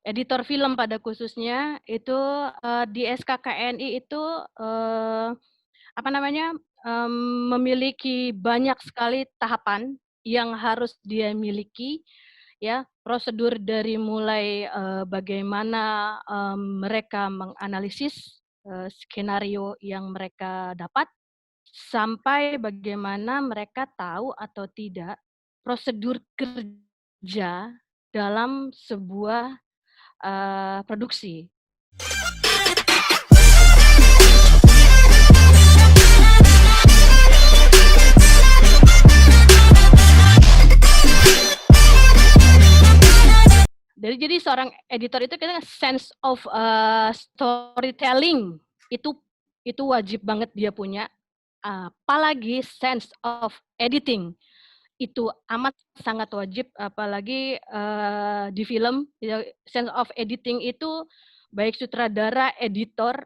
editor film pada khususnya itu, di SKKNI itu, apa namanya, memiliki banyak sekali tahapan yang harus dia miliki, ya. Prosedur dari mulai, bagaimana, mereka menganalisis, skenario yang mereka dapat, sampai bagaimana mereka tahu atau tidak prosedur kerja dalam sebuah, produksi. Jadi seorang editor itu kita sense of, storytelling itu wajib banget dia punya, apalagi sense of editing. Itu amat sangat wajib apalagi, di film ya sense of editing itu baik sutradara, editor,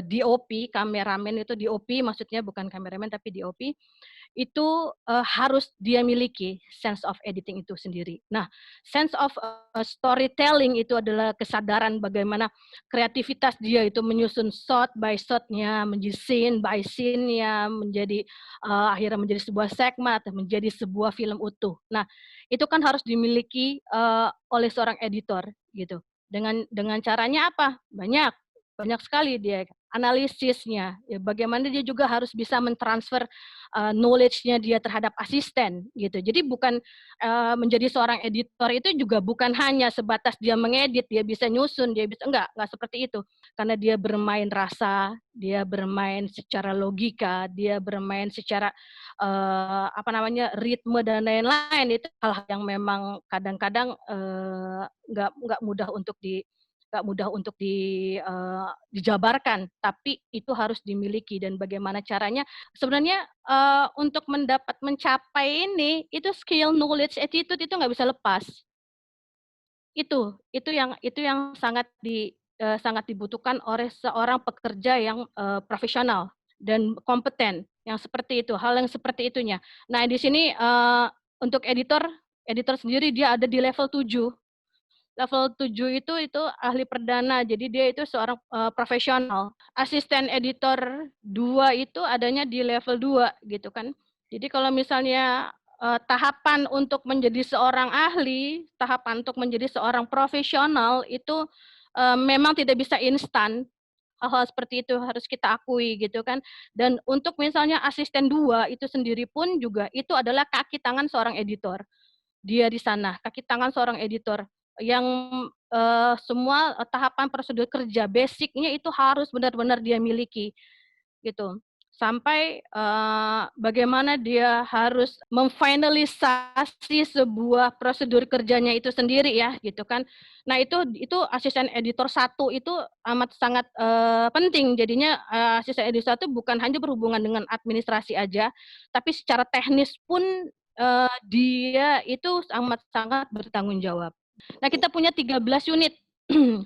DOP, kameramen itu DOP maksudnya bukan kameramen tapi DOP, itu, harus dia miliki sense of editing itu sendiri. Nah, sense of, storytelling itu adalah kesadaran bagaimana kreativitas dia itu menyusun shot by shot-nya, menjadi scene by scene-nya, menjadi, akhirnya menjadi sebuah segmen atau menjadi sebuah film utuh. Nah, itu kan harus dimiliki, oleh seorang editor gitu. Dengan caranya apa? Banyak, banyak sekali dia analisisnya, ya bagaimana dia juga harus bisa mentransfer, knowledge-nya dia terhadap asisten gitu. Jadi bukan, menjadi seorang editor itu juga bukan hanya sebatas dia mengedit, dia bisa nyusun, dia bisa enggak seperti itu. Karena dia bermain rasa, dia bermain secara logika, dia bermain secara, apa namanya, ritme dan lain-lain, itu hal-hal yang memang kadang-kadang, nggak mudah untuk dijabarkan, tapi itu harus dimiliki dan bagaimana caranya sebenarnya, untuk mencapai ini, itu skill, knowledge, attitude itu nggak bisa lepas. Itu yang sangat dibutuhkan oleh seorang pekerja yang, profesional dan kompeten, yang seperti itu, hal yang seperti itunya. Nah di sini, untuk editor sendiri dia ada di level 7. Level 7 itu ahli perdana, jadi dia itu seorang, profesional. Asisten editor 2 itu adanya di level 2 gitu kan. Jadi kalau misalnya, tahapan untuk menjadi seorang ahli, tahapan untuk menjadi seorang profesional itu, memang tidak bisa instan, hal-hal seperti itu harus kita akui gitu kan. Dan untuk misalnya asisten 2 itu sendiri pun juga itu adalah kaki tangan seorang editor. Dia di sana, kaki tangan seorang editor yang, semua, tahapan prosedur kerja basic-nya itu harus benar-benar dia miliki, gitu. Sampai, bagaimana dia harus memfinalisasi sebuah prosedur kerjanya itu sendiri ya, gitu kan. Nah itu asisten editor satu itu amat sangat, penting jadinya, asisten editor satu bukan hanya berhubungan dengan administrasi aja, tapi secara teknis pun, dia itu amat sangat bertanggung jawab. Nah kita punya 13 unit,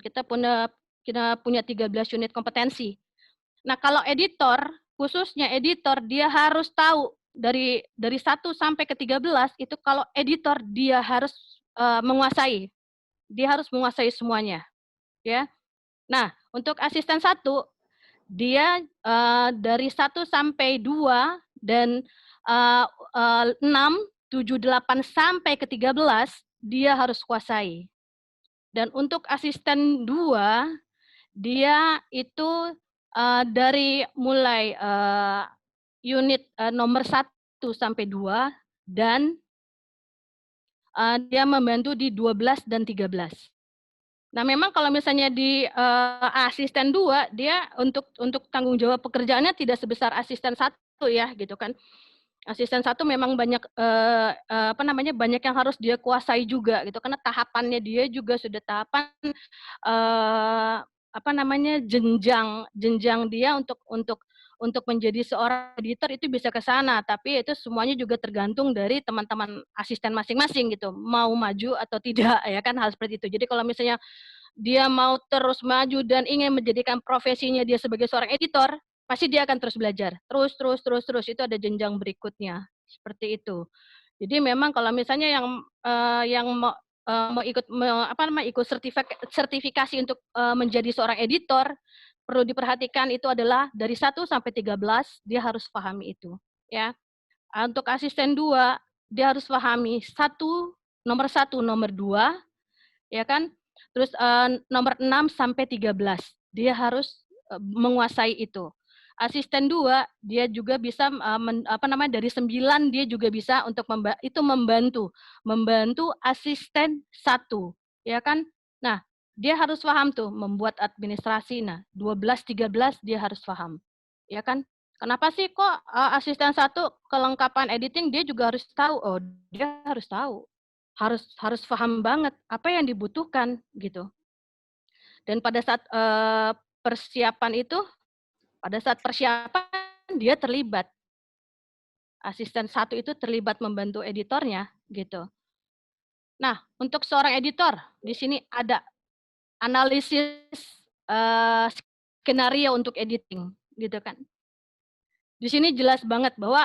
kita punya 13 unit kompetensi. Nah, kalau editor, khususnya editor, dia harus tahu dari 1 sampai ke 13 itu kalau editor dia harus, menguasai, dia harus menguasai semuanya, ya. Nah, untuk asisten satu, dia, dari 1 sampai 2 dan, eee eee, 6, 7, 8, sampai ke 13 dia harus kuasai. Dan untuk asisten 2 dia itu, dari mulai, unit, nomor 1 sampai 2 dan, dia membantu di 12 dan 13. Nah memang kalau misalnya di, asisten 2 dia untuk tanggung jawab pekerjaannya tidak sebesar asisten 1 ya gitu kan. Asisten 1 memang banyak, apa namanya, banyak yang harus dia kuasai juga gitu karena tahapannya dia juga sudah tahapan, apa namanya, jenjang jenjang dia untuk menjadi seorang editor itu bisa ke sana, tapi itu semuanya juga tergantung dari teman-teman asisten masing-masing gitu, mau maju atau tidak ya kan, hal seperti itu. Jadi kalau misalnya dia mau terus maju dan ingin menjadikan profesinya dia sebagai seorang editor, pasti dia akan terus belajar, terus terus terus terus, itu ada jenjang berikutnya, seperti itu. Jadi memang kalau misalnya yang, yang mau ikut ikut sertifikasi untuk, menjadi seorang editor, perlu diperhatikan itu adalah dari 1 sampai 13 dia harus pahami itu, ya. Untuk asisten 2 dia harus pahami nomor 1, nomor 2, ya kan. Terus, nomor 6 sampai 13 dia harus, menguasai itu. Asisten 2 dia juga bisa, dari 9 dia juga bisa untuk membantu membantu asisten 1, ya kan. Nah, dia harus paham tuh membuat administrasi. Nah, 12, 13 dia harus paham, ya kan. Kenapa sih kok, asisten 1 kelengkapan editing dia juga harus tahu? Oh, dia harus tahu. Harus harus paham banget apa yang dibutuhkan gitu. Dan pada saat persiapan dia terlibat. Asisten 1 itu terlibat membantu editornya gitu. Nah, untuk seorang editor di sini ada analisis, skenario untuk editing gitu kan. Di sini jelas banget bahwa,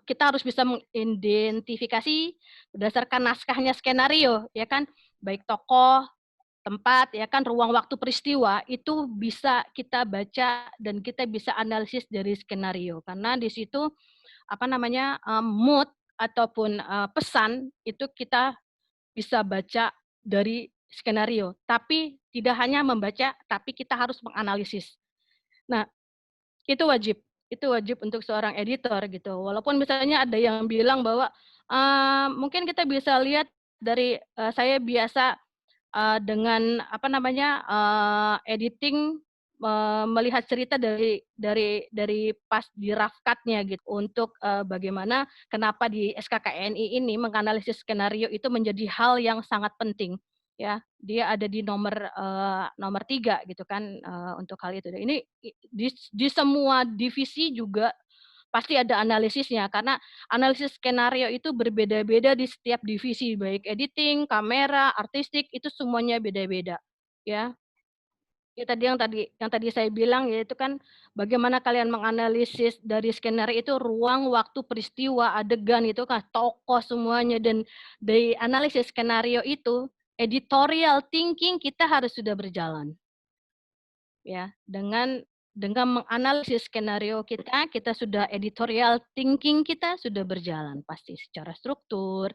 kita harus bisa mengidentifikasi berdasarkan naskahnya skenario, ya kan. Baik tokoh, tempat, ya kan, ruang waktu peristiwa, itu bisa kita baca dan kita bisa analisis dari skenario. Karena di situ, mood ataupun, pesan itu kita bisa baca dari skenario. Tapi tidak hanya membaca, tapi kita harus menganalisis. Nah, itu wajib untuk seorang editor gitu. Walaupun misalnya ada yang bilang bahwa, mungkin kita bisa lihat dari, saya biasa, dengan editing, melihat cerita dari pas di rough cut-nya gitu untuk, bagaimana kenapa di SKKNI ini menganalisis skenario itu menjadi hal yang sangat penting, ya. Dia ada di nomor 3 gitu kan, untuk hal itu. Ini di semua divisi juga pasti ada analisisnya, karena analisis skenario itu berbeda-beda di setiap divisi, baik editing, kamera, artistik, itu semuanya beda-beda, ya. Ya yang tadi saya bilang, yaitu kan bagaimana kalian menganalisis dari skenario itu ruang, waktu, peristiwa, adegan itu kan, tokoh semuanya dan dari analisis skenario itu, editorial thinking kita harus sudah berjalan. Ya, dengan menganalisis skenario kita sudah editorial thinking kita sudah berjalan pasti secara struktur,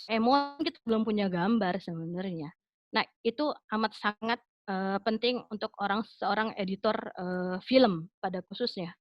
emosi kita belum punya gambar sebenarnya. Nah, itu amat sangat, penting untuk seorang editor, film pada khususnya.